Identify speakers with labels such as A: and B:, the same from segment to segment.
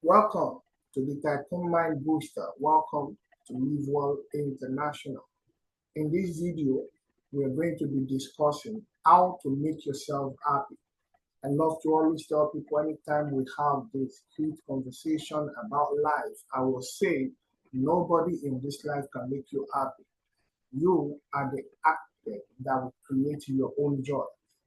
A: Welcome to the Tycoon Mind Booster. Welcome to Live Well International. In this video, we are going to be discussing how to make yourself happy. I love to always tell people anytime we have this cute conversation about life, I will say nobody in this life can make you happy. You are the actor that will create your own joy.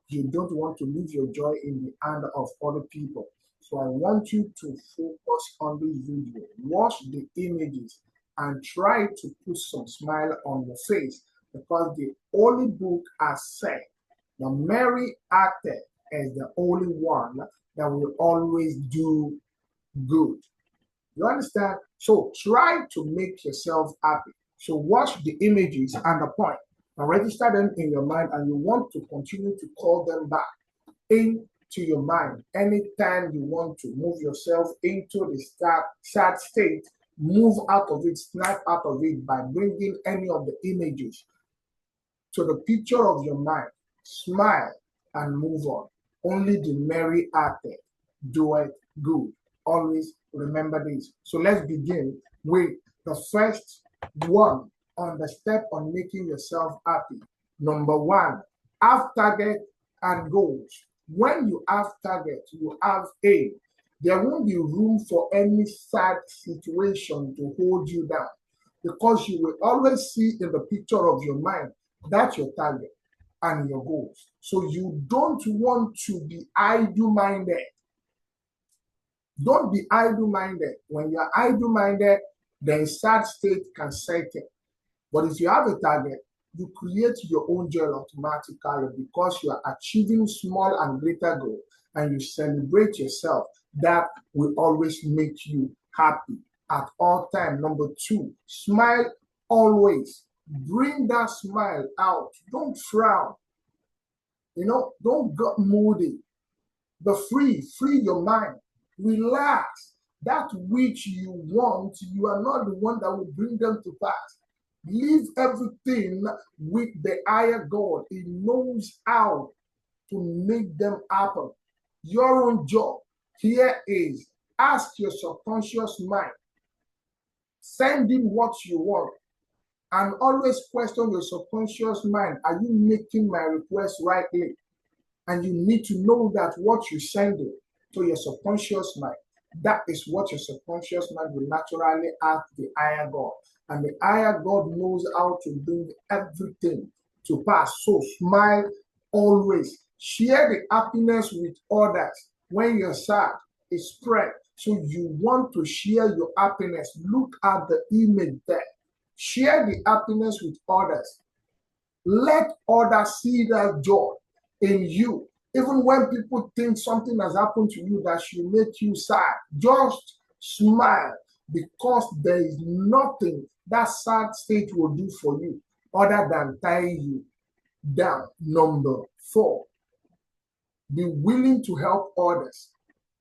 A: You don't want to leave your joy in the hand of other people. So I want you to focus on this video, watch the images, and try to put some smile on your face because the Holy Book has said the merry actor is the only one that will always do good. You understand? So try to make yourself happy. So watch the images and the point and register them in your mind, and you want to continue to call them back into your mind. Anytime you want to move yourself into the sad state, move out of it, snap out of it by bringing any of the images to the picture of your mind. Smile and move on. Only the merry actor do it good. Always remember this. So let's begin with the first one on the step on making yourself happy. Number one, have target and goals. When you have target, you have aim. There won't be room for any sad situation to hold you down because you will always see in the picture of your mind that's your target and your goals. So you don't want to be idle-minded. Don't be idle-minded. When you're idle-minded, then sad state can set in. But if you have a target, you create your own joy automatically because you are achieving small and greater goals and you celebrate yourself. That will always make you happy at all times. Number two, smile always. Bring that smile out. Don't frown. Don't get moody. Be free your mind. Relax. That which you want, you are not the one that will bring them to pass. Leave everything with the higher God. He knows how to make them happen. Your own job here is ask your subconscious mind. Send in what you want. And always question your subconscious mind. Are you making my request rightly? And you need to know that what you send it to your subconscious mind, that is what your subconscious mind will naturally ask the higher God. And the higher God knows how to bring everything to pass. So smile always. Share the happiness with others. When you're sad, it spread. So you want to share your happiness. Look at the image there. Share the happiness with others. Let others see that joy in you. Even when people think something has happened to you that should make you sad, just smile because there is nothing that sad state will do for you other than tying you down. Number four, be willing to help others.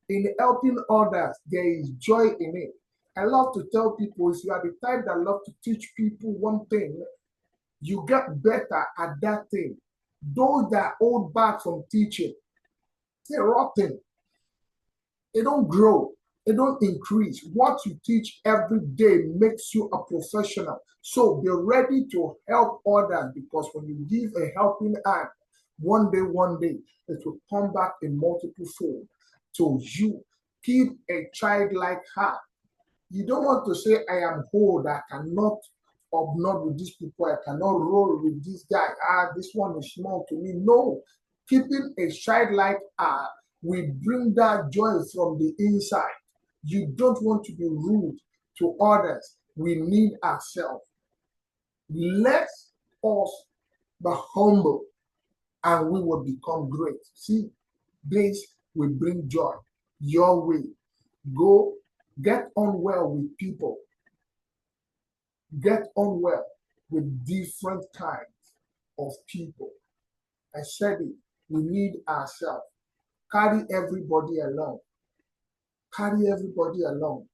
A: In helping others, there is joy in it. I love to tell people, if you are the type that love to teach people one thing, you get better at that thing. Those that hold back from teaching, they're rotten. They don't grow. They don't increase. What you teach every day makes you a professional. So be ready to help others because when you give a helping hand, one day, it will come back in multiple fold to you. Keep a childlike heart. You don't want to say, I am old, I cannot obnod with these people, I cannot roll with this guy. This one is small to me. No. Keeping a childlike heart will bring that joy from the inside. You don't want to be rude to others. We need ourselves. Let us be humble and we will become great. See, this will bring joy your way. Go get on well with people. Get on well with different kinds of people. I said it. We need ourselves. Carry everybody along. Carry everybody along.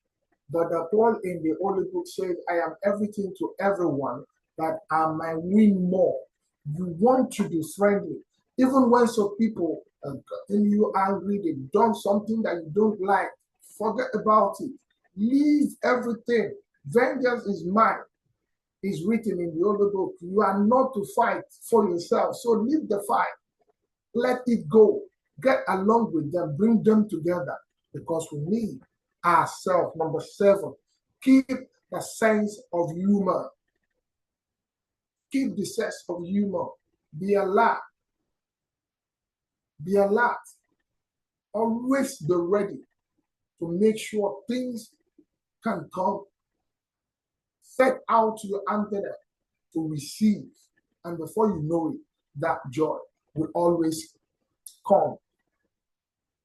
A: But the Paul in the Holy Book says, I am everything to everyone that I might win more. You want to be friendly. Even when some people are getting you angry, they've done something that you don't like, Forget about it. Leave everything. Vengeance is mine. Is written in the Holy Book. You are not to fight for yourself. So leave the fight. Let it go. Get along with them. Bring them together. Because we need ourselves. Number 7, keep the sense of humor. Keep the sense of humor. Be alert. Be alert. Always be ready to make sure things can come. Set out your antenna to receive. And before you know it, that joy will always come.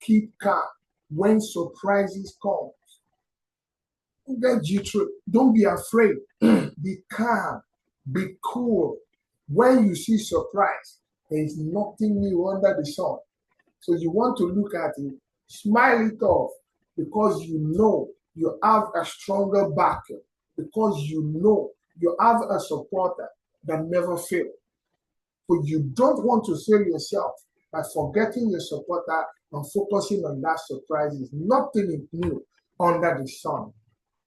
A: Keep calm when surprises come. Don't get jittery. Don't be afraid. Be calm. Be cool. When you see surprise, there is nothing new under the sun. So you want to look at it, smile it off, because you know you have a stronger backer, because you know you have a supporter that never fails. But you don't want to fail yourself by forgetting your supporter and focusing on that surprise. Nothing is new under the sun.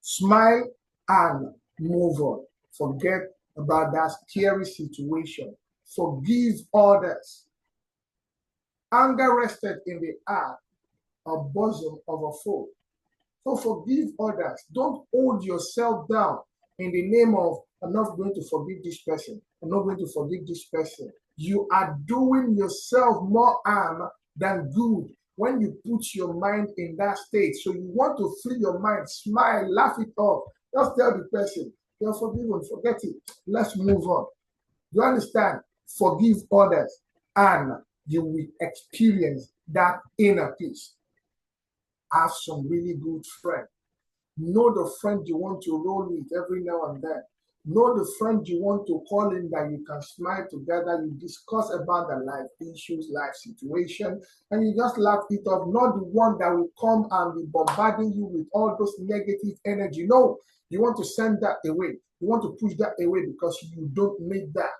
A: Smile and move on. Forget about that scary situation. Forgive others. Anger rested in the heart or bosom of a foe. So forgive others. Don't hold yourself down in the name of, I'm not going to forgive this person. I'm not going to forgive this person. You are doing yourself more harm than good when you put your mind in that state. So you want to free your mind, smile, laugh it off. Just tell the person, you're forgiven, forget it. Let's move on. You understand? Forgive others and you will experience that inner peace. Have some really good friends. Know the friend you want to roll with every now and then. Know the friend you want to call in that you can smile together. You discuss about the life issues, life situation, and you just laugh it off. Not the one that will come and be bombarding you with all those negative energy. No, you want to send that away. You want to push that away because you don't need that.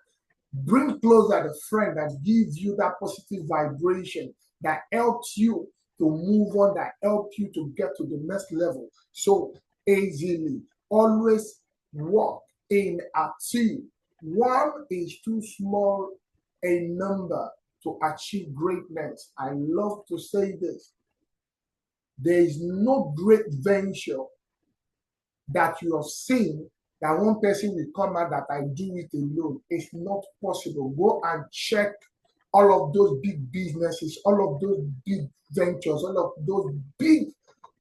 A: Bring closer the friend that gives you that positive vibration that helps you to move on, that helps you to get to the next level so easily. Always walk in a team. One is too small a number to achieve greatness. I love to say this. There is no great venture that you have seen that one person will come out that I do it alone. It's not possible. Go and check all of those big businesses, all of those big ventures, all of those big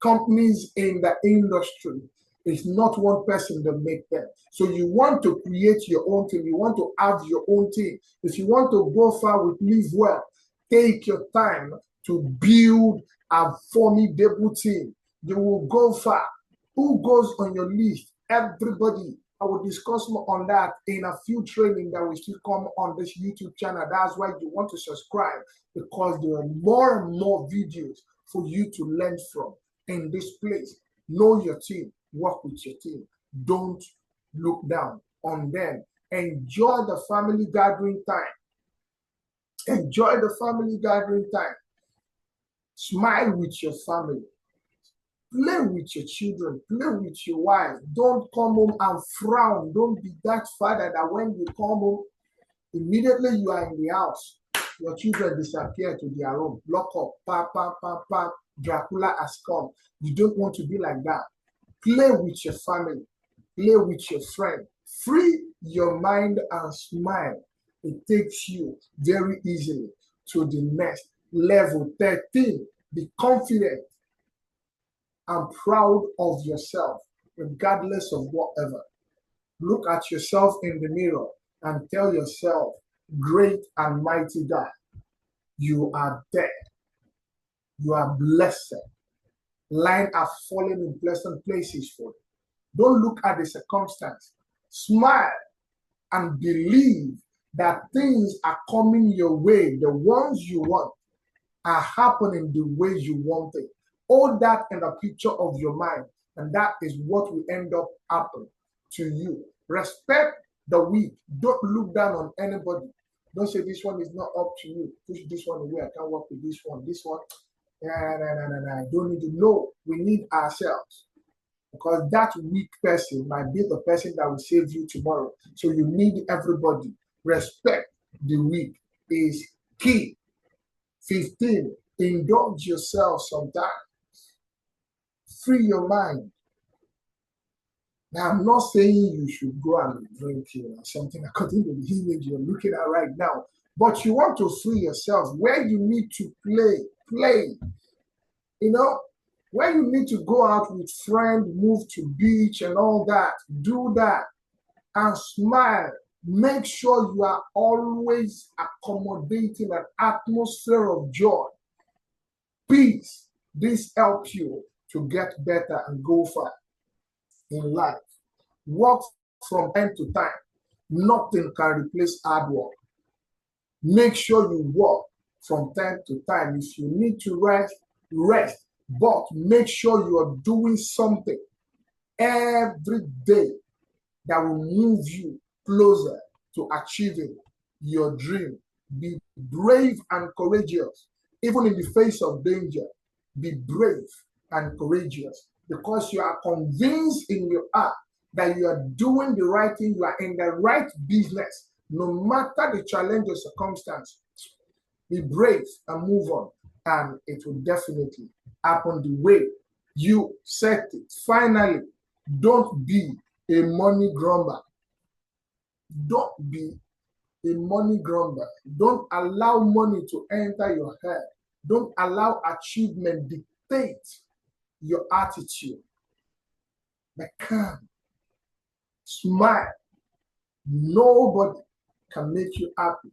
A: companies in the industry. It's not one person that make them. So you want to create your own team. You want to have your own team. If you want to go far with Live Well, take your time to build a formidable team. You will go far. Who goes on your list? Everybody. I will discuss more on that in a few training that will still come on this YouTube channel. That's why you want to subscribe, because there are more and more videos for you to learn from in this place. Know your team. Work with your team. Don't look down on them. Enjoy the family gathering time. Enjoy the family gathering time. Smile with your family. Play with your children. Play with your wife. Don't come home and frown. Don't be that father that when you come home, immediately you are in the house. Your children disappear to their room. Lock up. Pa, pa, pa, pa. Dracula has come. You don't want to be like that. Play with your family. Play with your friend. Free your mind and smile. It takes you very easily to the next level. 13. Be confident and proud of yourself, regardless of whatever. Look at yourself in the mirror and tell yourself, great and mighty God, you are there. You are blessed. Lines are falling in pleasant places for you. Don't look at the circumstance. Smile and believe that things are coming your way. The ones you want are happening the way you want it. Hold that in a picture of your mind, and that is what will end up happening to you. Respect the weak. Don't look down on anybody. Don't say this one is not up to you. Push this one away. I can't work with this one. This one, I don't need to know. We need ourselves. Because that weak person might be the person that will save you tomorrow. So you need everybody. Respect the weak is key. 15, indulge yourself sometimes. Free your mind. Now, I'm not saying you should go and drink or something according to the image you're looking at right now, but you want to free yourself where you need to play. Where you need to go out with friends, move to beach and all that, do that and smile. Make sure you are always accommodating an atmosphere of joy, peace. This helps you to get better and go far in life. Work from time to time. Nothing can replace hard work. Make sure you work from time to time. If you need to rest. But make sure you are doing something every day that will move you closer to achieving your dream. Be brave and courageous, even in the face of danger. Be brave and courageous because you are convinced in your heart that you are doing the right thing, you are in the right business, no matter the challenge or circumstance. Be brave and move on, and it will definitely happen the way you set it. Finally, don't be a money grumber. Don't be a money grumber. Don't allow money to enter your head. Don't allow achievement dictate your attitude. Be calm. Smile. Nobody can make you happy.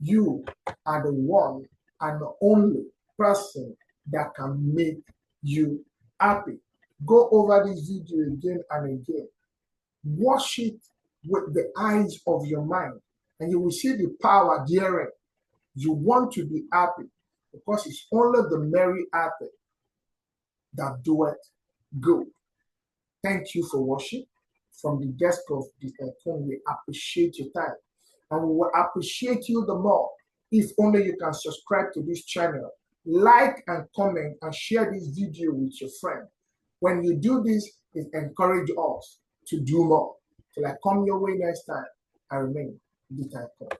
A: You are the one and the only person that can make you happy. Go over this video again and again. Watch it with the eyes of your mind, and you will see the power therein. You want to be happy because it's only the merry-hearted that do it good. Thank you for watching. From the desk of the phone, we appreciate your time, and we will appreciate you the more if only you can subscribe to this channel, like and comment, and share this video with your friend. When you do this, it encourages us to do more. Till I come your way next time, I remain the type.